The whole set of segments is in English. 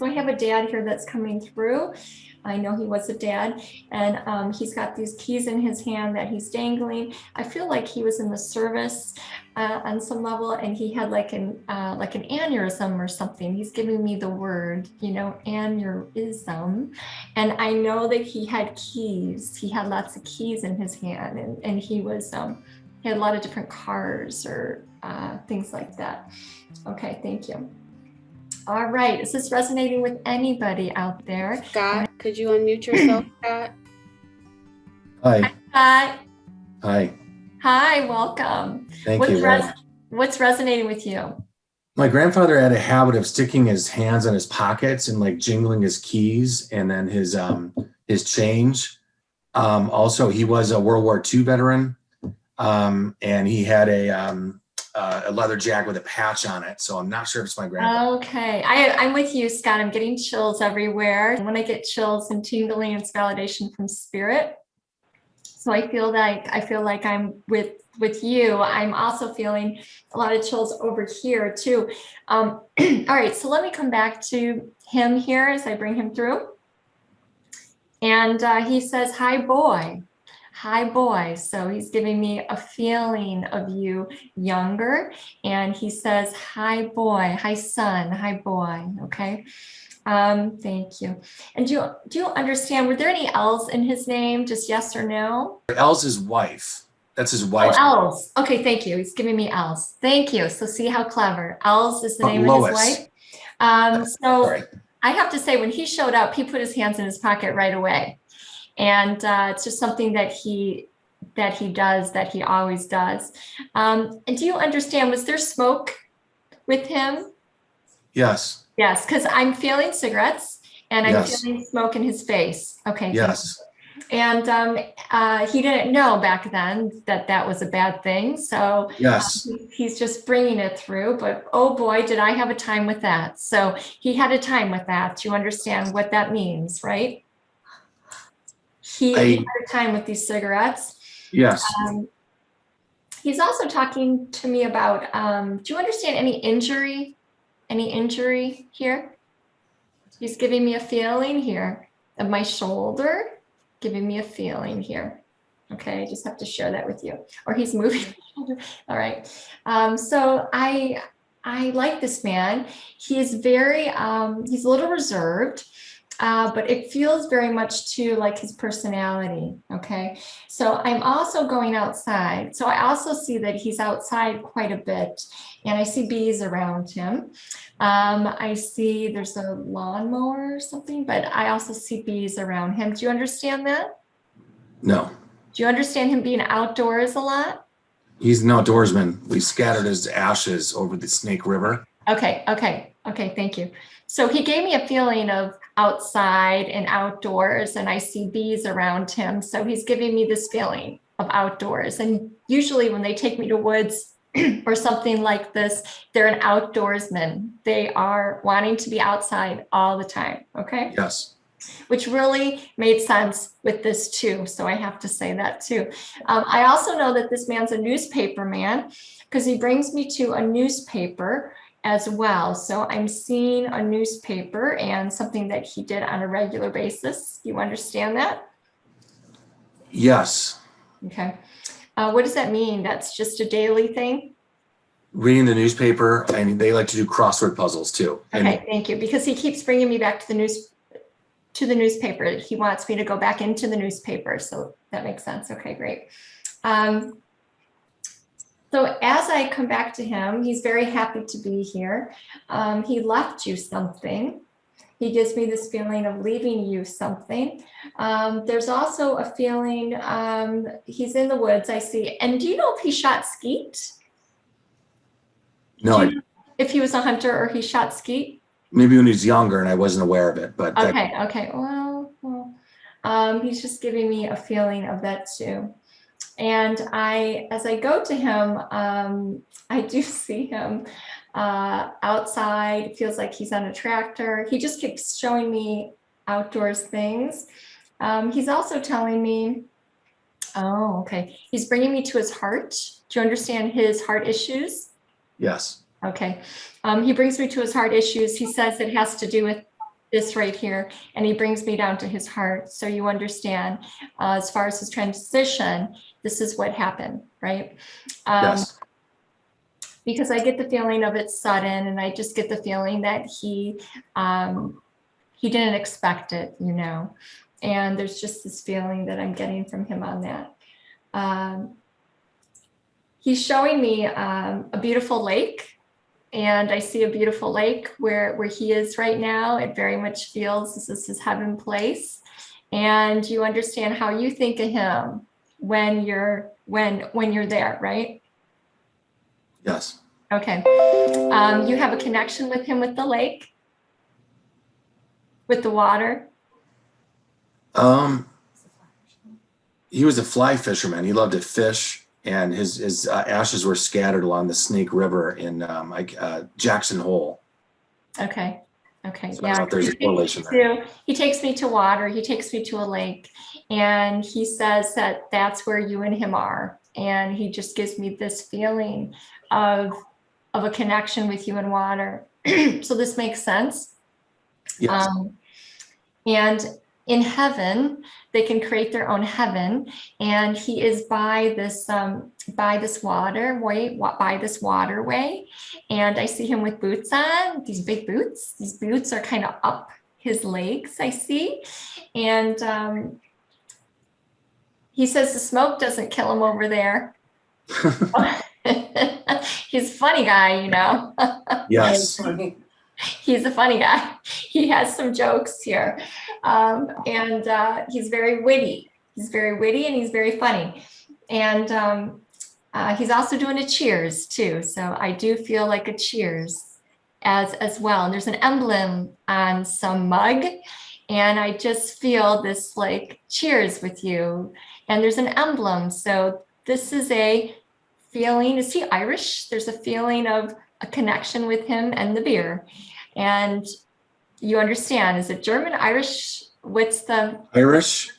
So I have a dad here that's coming through. I know he was a dad, and he's got these keys in his hand that he's dangling. I feel like he was in the service on some level, and he had like an aneurysm or something. He's giving me the word, aneurysm, and I know that he had keys. He had lots of keys in his hand, and he was he had a lot of different cars or things like that. Okay, thank you. All right, is this resonating with anybody out there? Scott, could you unmute yourself, Scott? Hi. Hi. Hi. Hi, welcome. Thank you. What's resonating with you? My grandfather had a habit of sticking his hands in his pockets and like jingling his keys and then his change. Also, he was a World War II veteran, and he had a leather jacket with a patch on it. So I'm not sure if it's my grandfather. Okay, I'm with you, Scott. I'm getting chills everywhere. When I get chills and tingling, it's validation from spirit. So I feel like I'm with you. I'm also feeling a lot of chills over here too. All right, so let me come back to him here as I bring him through. And he says, "Hi, boy." Hi, boy. So he's giving me a feeling of you younger. And he says, "Hi, boy. Hi, son. Hi, boy." Okay. Thank you. And do you understand, were there any L's in his name? Just yes or no? L's his wife. That's his wife. Oh, L's. Okay, thank you. He's giving me L's. Thank you. So see how clever. L's is the name of his wife. So Sorry. I have to say, when he showed up, he put his hands in his pocket right away. And it's just something that he does, that he always does. And do you understand, was there smoke with him? Yes. Yes, because I'm feeling cigarettes and I'm Yes. feeling smoke in his face. Okay. Yes. And he didn't know back then that that was a bad thing. So Yes. He's just bringing it through. But oh boy, did I have a time with that. So he had a time with that. You understand what that means, right? He had a time with these cigarettes. Yes. He's also talking to me about, do you understand any injury? Any injury here? He's giving me a feeling here of my shoulder, giving me a feeling here. Okay, I just have to share that with you. Or he's moving my shoulder. All right. So I like this man. He is very, he's a little reserved. But it feels very much to like his personality. Okay. So I'm also going outside. So I also see that he's outside quite a bit, and I see bees around him. I see there's a lawnmower or something, but I also see bees around him. Do you understand that? No. Do you understand him being outdoors a lot? He's an outdoorsman. We scattered his ashes over the Snake River. Okay. Thank you. So he gave me a feeling of outside and outdoors, and I see bees around him. So he's giving me this feeling of outdoors. And usually when they take me to woods or something like this, they're an outdoorsman. They are wanting to be outside all the time. Okay. Yes. Which really made sense with this too. So I have to say that too. I also know that this man's a newspaper man, because he brings me to a newspaper as well. So I'm seeing a newspaper and something that he did on a regular basis. You understand that? Yes. Okay. What does that mean? That's just a daily thing? Reading the newspaper, and they like to do crossword puzzles too. Okay, thank you. Because he keeps bringing me back to the newspaper. He wants me to go back into the newspaper. So that makes sense. Okay, great. So as I come back to him, he's very happy to be here. He left you something. He gives me this feeling of leaving you something. There's also a feeling, he's in the woods, I see. And do you know if he shot skeet? No. If he was a hunter or he shot skeet? Maybe when he was younger and I wasn't aware of it, but. Okay. Well, he's just giving me a feeling of that too. And as I go to him, I do see him outside. It feels like he's on a tractor. He just keeps showing me outdoors things. He's also telling me, oh, okay. He's bringing me to his heart. Do you understand his heart issues? Yes. Okay. He brings me to his heart issues. He says it has to do with this right here, and he brings me down to his heart. So you understand, as far as his transition, this is what happened, right? Yes. Because I get the feeling of it's sudden, and I just get the feeling that he didn't expect it, and there's just this feeling that I'm getting from him on that. He's showing me a beautiful lake, and I see a beautiful lake where he is right now. It very much feels this is his heaven place, and you understand how you think of him when you're there, right? Yes. Okay. You have a connection with him with the lake, with the water. He was a fly fisherman. He loved to fish, and his ashes were scattered along the Snake River in Jackson Hole. Okay. Okay. So I don't know Yeah. if there's a correlation there. He takes me to water. He takes me to a lake, and he says that that's where you and him are. And he just gives me this feeling of a connection with you and water. So this makes sense. Yes. And in heaven, they can create their own heaven. And he is by this waterway, And I see him with boots on, these big boots. These boots are kind of up his legs, I see. And he says the smoke doesn't kill him over there. He's a funny guy, Yes. He's a funny guy. He has some jokes here. And he's very witty. He's very witty and he's very funny. And he's also doing a cheers too. So I do feel like a cheers as well. And there's an emblem on some mug. And I just feel this like cheers with you. And there's an emblem. So this is a feeling. Is he Irish? There's a feeling of a connection with him and the beer. And you understand, is it German, Irish? What's the Irish,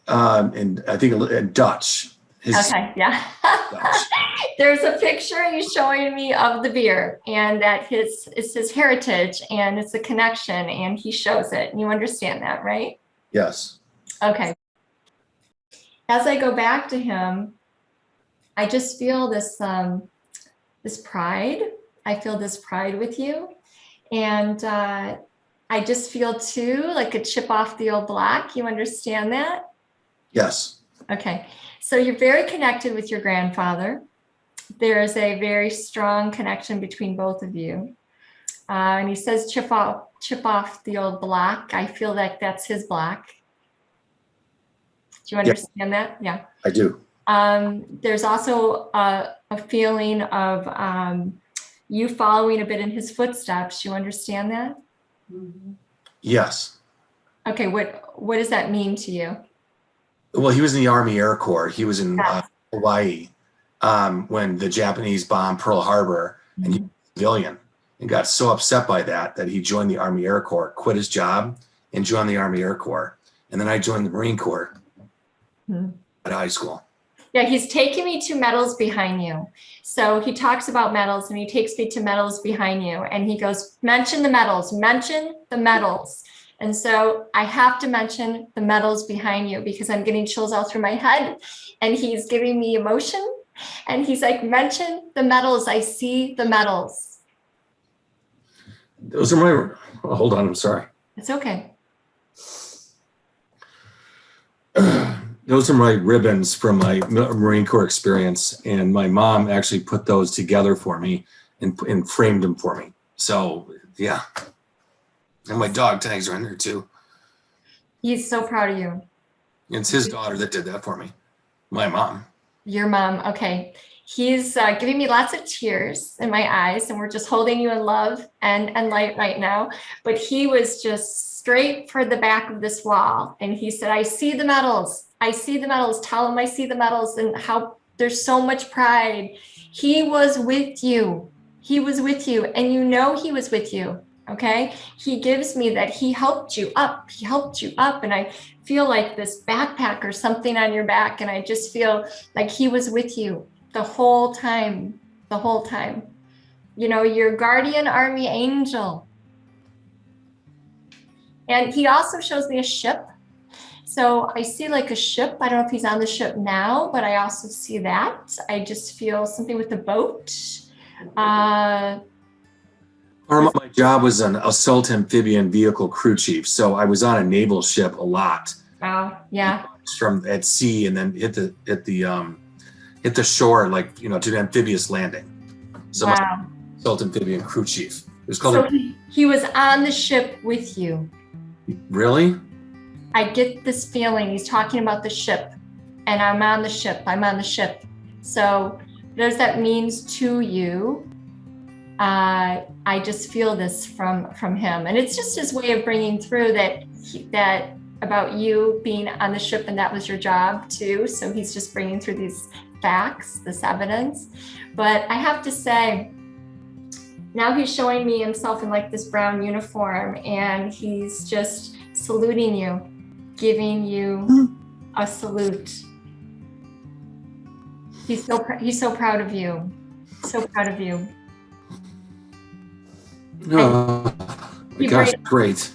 and I think Dutch. Okay, yeah. Dutch. There's a picture he's showing me of the beer, and that it's his heritage, and it's a connection, and he shows it. And you understand that, right? Yes. Okay. As I go back to him, I just feel this pride. I feel this pride with you. And I just feel too like a chip off the old block. You understand that? Yes. Okay. So you're very connected with your grandfather. There is a very strong connection between both of you. And he says chip off the old block. I feel like that's his block. Do you understand that? Yeah. I do. There's also a feeling of you following a bit in his footsteps. You understand that? Yes. Okay, what does that mean to you? Well, he was in the Army Air Corps. He was in Yes. Hawaii when the Japanese bombed Pearl Harbor, and he was a civilian and got so upset by that he joined the Army Air Corps, quit his job, and joined the Army Air Corps. And then I joined the Marine Corps at high school. Yeah, he's taking me to medals behind you. So he talks about medals, and he takes me to medals behind you, and he goes, mention the medals, mention the medals. And so I have to mention the medals behind you because I'm getting chills all through my head, and he's giving me emotion, and he's like, mention the medals. I see the medals. Those are my, hold on, I'm sorry. It's okay. Those are my ribbons from my Marine Corps experience, and my mom actually put those together for me and framed them for me. So yeah, and my dog tags are in there too. He's so proud of you. It's his daughter that did that for me. My mom. Your mom. Okay. He's giving me lots of tears in my eyes, and we're just holding you in love and light right now. But he was just straight for the back of this wall, and he said, I see the medals. I see the medals. Tell him I see the medals, and how there's so much pride. He was with you. He was with you, and you know he was with you. Okay. He gives me that he helped you up. He helped you up, and I feel like this backpack or something on your back, and I just feel like he was with you the whole time, You know, your guardian army angel. And he also shows me a ship. So I see like a ship. I don't know if he's on the ship now, but I also see that. I just feel something with the boat. My job was an assault amphibian vehicle crew chief, so I was on a naval ship a lot. Wow. Yeah. From at sea and then hit the shore, like, you know, to amphibious landing. So Wow. my assault amphibian crew chief. It was called. So he was on the ship with you. Really? I get this feeling he's talking about the ship, and I'm on the ship. I'm on the ship. So what does that means to you? I just feel this from him, and it's just his way of bringing through that about you being on the ship, and that was your job too. So he's just bringing through these facts, this evidence. But I have to say, now he's showing me himself in like this brown uniform, and he's just saluting you, giving you a salute. He's so proud of you. So proud of you. Oh, my gosh, great.